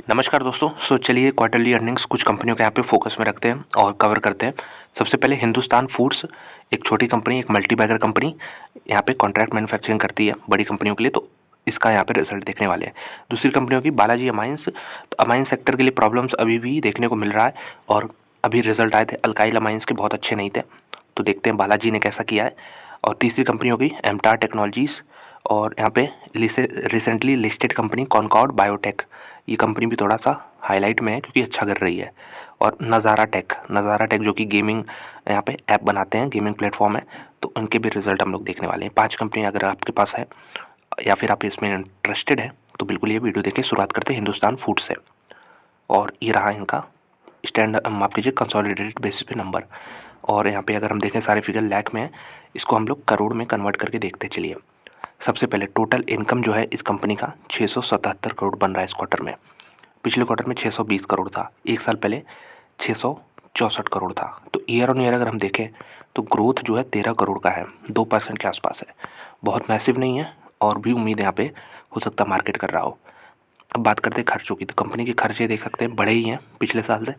नमस्कार दोस्तों। चलिए क्वार्टरली अर्निंग्स कुछ कंपनियों के यहाँ पे फोकस में रखते हैं और कवर करते हैं। सबसे पहले हिंदुस्तान फूड्स, एक छोटी कंपनी, एक मल्टी बैगर कंपनी, यहाँ पे कॉन्ट्रैक्ट मैन्युफैक्चरिंग करती है बड़ी कंपनियों के लिए, तो इसका यहाँ पे रिजल्ट देखने वाले हैं। दूसरी कंपनियों की बालाजी अमाइंस, तो अमाइंस सेक्टर के लिए प्रॉब्लम्स अभी भी देखने को मिल रहा है और अभी रिजल्ट आए थे अल्काइल अमाइंस के, बहुत अच्छे नहीं थे, तो देखते हैं बालाजी ने कैसा किया है। और तीसरी कंपनी होगी एमटार टेक्नोलॉजीज़, और यहाँ पे recently listed company Concord Biotech, ये कंपनी भी थोड़ा सा हाईलाइट में है क्योंकि अच्छा कर रही है। और नज़ारा टेक जो कि गेमिंग यहाँ पे ऐप बनाते हैं, गेमिंग प्लेटफॉर्म है, तो उनके भी रिजल्ट हम लोग देखने वाले हैं। 5 कंपनी अगर आपके पास है या फिर आप इसमें इंटरेस्टेड है तो बिल्कुल ये वीडियो देखें। शुरुआत करते हैं हिंदुस्तान फूड से, और ये रहा इनका स्टैंड, माफ कीजिए, कंसोलिडेटेड बेसिस पे नंबर। और यहाँ पे अगर हम देखें सारे फिगर लाख में है, इसको हम लोग करोड़ में कन्वर्ट करके देखते चलिए। सबसे पहले टोटल इनकम जो है इस कंपनी का 677 करोड़ बन रहा है इस क्वार्टर में। पिछले क्वार्टर में 620 करोड़ था, एक साल पहले 664 करोड़ था। तो ईयर ऑन ईयर अगर हम देखें तो ग्रोथ जो है 13 करोड़ का है, 2% के आसपास है, बहुत मैसिव नहीं है। और भी उम्मीद यहाँ पे हो सकता है मार्केट कर रहा हो। अब बात करते हैं खर्चों की, तो कंपनी के खर्चे देख सकते हैं बढ़े ही हैं पिछले साल से।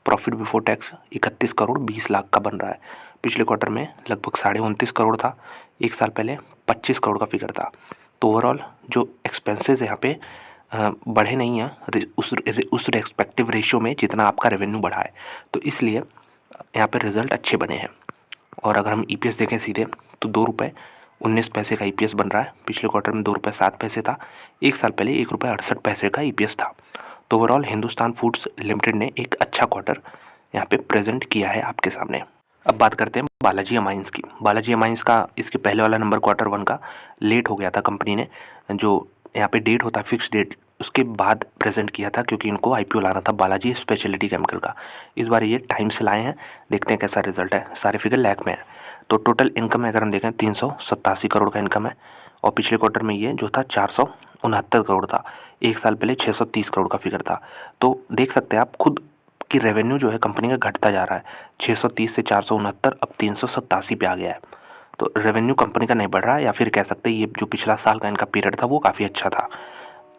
Profit before tax 31 crore 20 lakh का बन रहा है, पिछले क्वार्टर में लगभग 29.5 करोड़ था, एक साल पहले 25 करोड़ का फिगर था। तो ओवरऑल जो एक्सपेंसेस यहाँ पे बढ़े नहीं हैं उस रेस्पेक्टिव रेशियो में जितना आपका रेवेन्यू बढ़ा है, तो इसलिए यहाँ पे रिजल्ट अच्छे बने हैं। और अगर हम ईपीएस देखें सीधे तो 2 रुपये 19 पैसे का ईपीएस बन रहा है, पिछले क्वार्टर में 2 रुपये 7 पैसे था, एक साल पहले 1 रुपये 68 पैसे का ईपीएस था। तो ओवरऑल हिंदुस्तान फूड्स लिमिटेड ने एक अच्छा क्वार्टर यहाँ पे प्रेजेंट किया है आपके सामने। अब बात करते हैं बालाजी अमाइंस की। बालाजी अमाइंस का इसके पहले वाला नंबर क्वार्टर 1 का लेट हो गया था, कंपनी ने जो यहाँ पे डेट होता है फिक्स डेट उसके बाद प्रेजेंट किया था, क्योंकि इनको आईपीओ लाना था बालाजी स्पेशलिटी केमिकल का। इस बार ये टाइम से लाए हैं, देखते हैं कैसा रिजल्ट है। सारे फिगर लाख में है। तो टोटल इनकम अगर हम देखें 387 करोड़ का इनकम है, और पिछले क्वार्टर में ये जो था 469 करोड़ था, एक साल पहले 630 करोड़ का फिगर था। तो देख सकते हैं आप खुद कि रेवेन्यू जो है कंपनी का घटता जा रहा है, 630 से 469 अब 387 पे आ गया है। तो रेवेन्यू कंपनी का नहीं बढ़ रहा है, या फिर कह सकते हैं ये जो पिछला साल का इनका पीरियड था वो काफ़ी अच्छा था,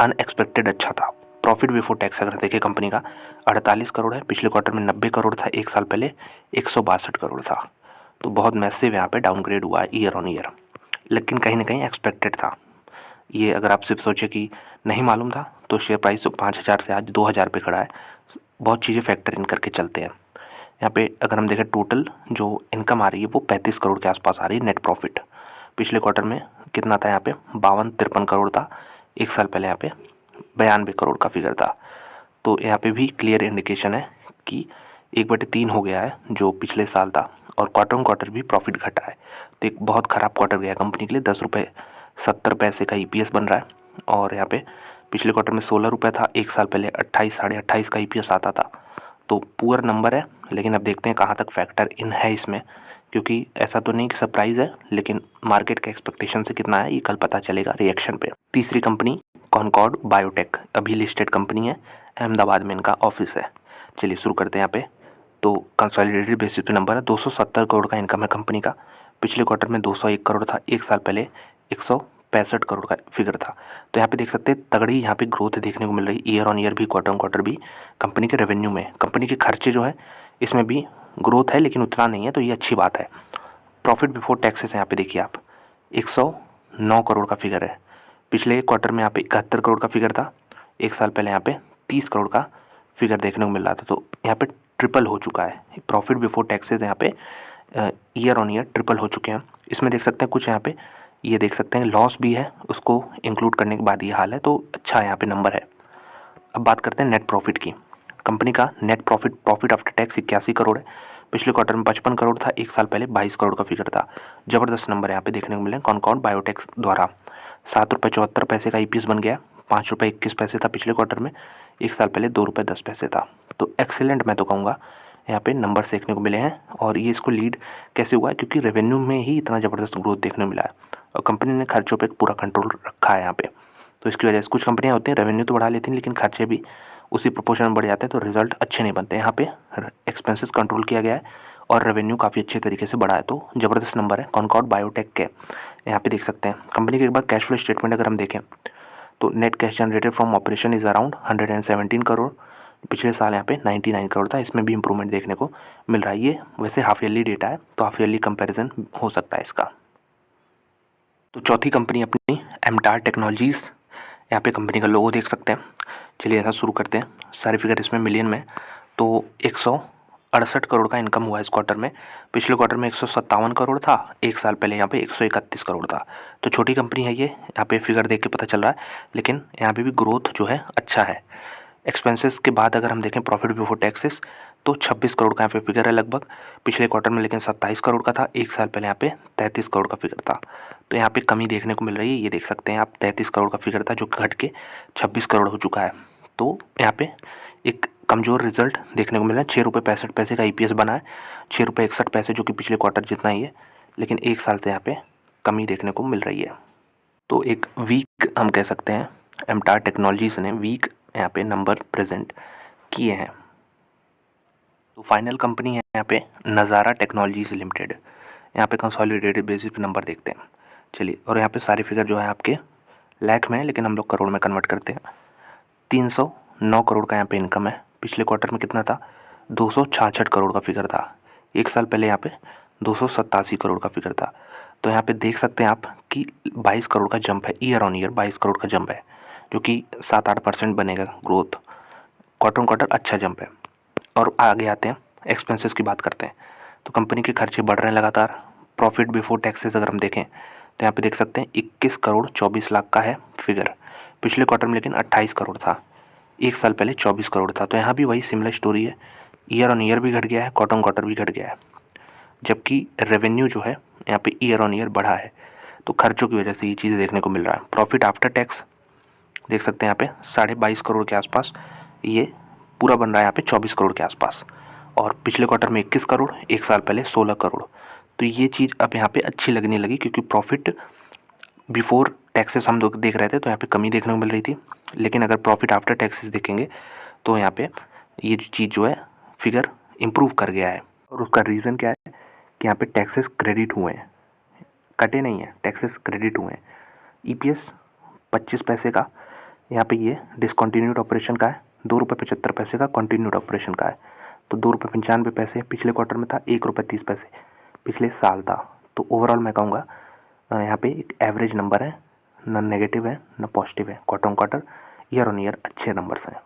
अनएक्सपेक्टेड अच्छा था। प्रॉफिट बिफोर टैक्स अगर देखें कंपनी का 48 करोड़ है, पिछले क्वार्टर में 90 करोड़ था, एक साल पहले 162 करोड़ था। तो बहुत मैसिव यहाँ पे डाउनग्रेड हुआ है ईयर ऑन ईयर, लेकिन कहीं ना कहीं एक्सपेक्टेड था ये। अगर आप सिर्फ सोचे कि नहीं मालूम था तो शेयर प्राइस 5,000 से आज 2,000 पे खड़ा है। बहुत चीज़ें फैक्टर इन करके चलते हैं। यहाँ पे अगर हम देखें टोटल जो इनकम आ रही है वो 35 करोड़ के आसपास आ रही है नेट प्रॉफिट। पिछले क्वार्टर में कितना था, यहाँ पे 52-53 करोड़ था, एक साल पहले यहाँ पे 92 करोड़ का फिगर था। तो यहाँ पे भी क्लियर इंडिकेशन है कि 1/3 हो गया है जो पिछले साल था, और क्वार्टर ऑन क्वार्टर भी प्रॉफिट घटा है। तो एक बहुत ख़राब क्वार्टर गया कंपनी के लिए। 10 रुपये 70 पैसे का ईपीएस बन रहा है, और यहाँ पे पिछले क्वार्टर में 16 रुपये था, एक साल पहले 28 28.5 का ईपीएस आता था। तो पुअर नंबर है, लेकिन अब देखते हैं कहाँ तक फैक्टर इन है इसमें, क्योंकि ऐसा तो नहीं कि सरप्राइज़ है, लेकिन मार्केट के एक्सपेक्टेशन से कितना है ये कल पता चलेगा रिएक्शन पे। तीसरी कंपनी कॉनकॉर्ड बायोटेक, अभी लिस्टेड कंपनी है, अहमदाबाद में इनका ऑफिस है। चलिए शुरू करते हैं यहाँ पे। तो कंसोलिडेटेड बेसिस पे नंबर है, 270 करोड़ का इनकम है कंपनी का, पिछले क्वार्टर में 201 करोड़ था, एक साल पहले 165 करोड़ का फिगर था। तो यहाँ पे देख सकते हैं तगड़ी यहाँ पे ग्रोथ देखने को मिल रही है ईयर ऑन ईयर भी, क्वार्टर ऑन क्वार्टर भी। कंपनी के रेवेन्यू में, कंपनी के खर्चे जो है इसमें भी ग्रोथ है, लेकिन उतना नहीं है, तो ये अच्छी बात है। प्रॉफिट बिफोर टैक्सेस यहाँ पे देखिए आप 109 करोड़ का फिगर है, पिछले क्वार्टर में यहाँ पे 71 करोड़ का फिगर था, एक साल पहले यहाँ पे 30 करोड़ का फिगर देखने को मिल रहा था। तो यहाँ पे ट्रिपल हो चुका है प्रॉफिट बिफोर टैक्सेस, यहाँ पे ईयर ऑन ईयर ट्रिपल हो चुके हैं। इसमें देख सकते हैं कुछ यहाँ पे ये देख सकते हैं लॉस भी है, उसको इंक्लूड करने के बाद ये हाल है, तो अच्छा यहाँ पे नंबर है। अब बात करते हैं नेट प्रॉफिट की। कंपनी का net profit after tax 81 crore है, पिछले क्वार्टर में 55 करोड़ था, एक साल पहले 22 करोड़ का फिगर था। ज़बरदस्त नंबर यहाँ पे देखने को मिले कॉनकॉर्ड बायोटेक्स द्वारा। 7 रुपये 74 पैसे का ईपीएस बन गया, 5 रुपये 21 पैसे था पिछले क्वार्टर में, एक साल पहले 2 रुपये 10 पैसे था। तो एक्सेलेंट मैं तो कहूँगा यहाँ पे नंबर्स देखने को मिले हैं। और ये इसको लीड कैसे हुआ है, क्योंकि रेवेन्यू में ही इतना ज़बरदस्त ग्रोथ देखने को मिला है, और कंपनी ने खर्चों पे पूरा कंट्रोल रखा है यहाँ पे। तो इसकी वजह से कुछ कंपनियाँ होती हैं रेवेन्यू तो बढ़ा लेती हैं, लेकिन खर्चे भी उसी प्रोपोर्शन में बढ़ जाते हैं, तो रिजल्ट अच्छे नहीं बनते। यहाँ पे एक्सपेंसेस कंट्रोल किया गया है और रेवेन्यू काफ़ी अच्छे तरीके से बढ़ा है, तो ज़बरदस्त नंबर है कॉनकॉर्ड बायोटेक के। यहाँ पे देख सकते हैं कंपनी के एक बार कैश फ्लो स्टेटमेंट अगर हम देखें तो net cash generated from operation is around 117 crore. पिछले साल यहाँ पे 99 करोड़ था, इसमें भी इम्प्रूवमेंट देखने को मिल रहा है। ये वैसे हाफ ईयरली डेटा है, तो हाफ ईयरली कंपैरिजन हो सकता है इसका। तो चौथी कंपनी अपनी एमटार टेक्नोलॉजीज़, यहाँ पे कंपनी का लोगो देख सकते हैं। चलिए ऐसा शुरू करते हैं। सारे फिगर इसमें मिलियन में। तो 168 करोड़ का इनकम हुआ इस क्वार्टर में। पिछले क्वार्टर में 157 करोड़ था, एक साल पहले यहाँ पे 131 करोड़ था। तो छोटी कंपनी है ये, यहाँ पे फिगर देख के पता चल रहा है, लेकिन यहाँ पे भी ग्रोथ जो है अच्छा है। एक्सपेंसेस के बाद अगर हम देखें प्रॉफिट बिफोर टैक्सेस, तो 26 करोड़ का यहाँ पे फिगर है लगभग। पिछले क्वार्टर में लेकिन 27 करोड़ का था, एक साल पहले यहाँ पे 33 करोड़ का फिगर था। तो यहाँ पे कमी देखने को मिल रही है, ये देख सकते हैं आप। 33 करोड़ का फिगर था जो घट के 26 करोड़ हो चुका है। तो यहाँ पे एक कमज़ोर रिजल्ट देखने को मिल रहा है। 6 रुपये 65 पैसे का EPS बना है, 6 रुपये 61 पैसे, जो कि पिछले क्वार्टर जितना ही है, लेकिन एक साल से यहाँ पे कमी देखने को मिल रही है। तो एक वीक हम कह सकते हैं, एमटार टेक्नोलॉजीज़ ने वीक यहाँ पे नंबर प्रेजेंट किए हैं। तो फाइनल कंपनी है यहाँ पे नज़ारा टेक्नोलॉजीज़ लिमिटेड। यहाँ पे कंसोलिडेटेड बेसिस पे नंबर देखते हैं। चलिए, और यहाँ पे सारे फिगर जो है आपके लाख में है, लेकिन हम लोग करोड़ में कन्वर्ट करते हैं। 309 करोड़ का यहाँ पे इनकम है। पिछले क्वार्टर में कितना था? 266 करोड़ का फिगर था। एक साल पहले यहाँ पे 287 करोड़ का फिगर था। तो यहाँ पे देख सकते हैं आप कि 22 करोड़ का जंप है, ईयर ऑन ईयर 22 करोड़ का जंप है, जो कि 7-8% बनेगा ग्रोथ। क्वार्टर ऑन क्वार्टर अच्छा जंप है। और आगे आते हैं, एक्सपेंसेस की बात करते हैं। तो कंपनी के खर्चे बढ़ रहे हैं लगातार। प्रॉफिट बिफोर टैक्सेस अगर हम देखें तो यहाँ पे देख सकते हैं 21 करोड़ 24 लाख का है फिगर। पिछले क्वार्टर में लेकिन 28 करोड़ था, एक साल पहले 24 करोड़ था। तो यहाँ भी वही सिमिलर स्टोरी है, ईयर ऑन ईयर भी घट गया है, क्वार्टर ऑन क्वार्टर भी घट गया है, जबकि रेवेन्यू जो है यहाँ पे ईयर ऑन ईयर बढ़ा है। तो खर्चों की वजह से ये चीज़ देखने को मिल रहा है। प्रॉफिट आफ्टर टैक्स देख सकते हैं यहाँ पे 22.5 करोड़ के आसपास, ये पूरा बन रहा है यहाँ पे 24 करोड़ के आसपास। और पिछले क्वार्टर में 21 करोड़, एक साल पहले 16 करोड़। तो ये चीज़ अब यहाँ पे अच्छी लगने लगी, क्योंकि प्रॉफिट बिफोर टैक्सेस हम लोग देख रहे थे तो यहाँ पे कमी देखने को मिल रही थी, लेकिन अगर प्रॉफिट आफ्टर टैक्सेस देखेंगे तो यहाँ पे ये चीज़ जो है फिगर इम्प्रूव कर गया है। और उसका रीज़न क्या है कि यहाँ पे टैक्सेस क्रेडिट हुए हैं, कटे नहीं हैं, टैक्सेस क्रेडिट हुए हैं। EPS 25 पैसे का यहाँ पे ये डिसकंटिन्यूड ऑपरेशन का है, 2 रुपये 75 पैसे का कंटिन्यूड ऑपरेशन का है। तो 2 रुपये 95 पैसे पिछले क्वार्टर में था, 1 रुपये 30 पैसे पिछले साल था। तो ओवरऑल मैं कहूँगा यहाँ पे एक एवरेज नंबर है, ना नेगेटिव है ना पॉजिटिव है। Quarter on quarter, year on year अच्छे नंबर्स हैं।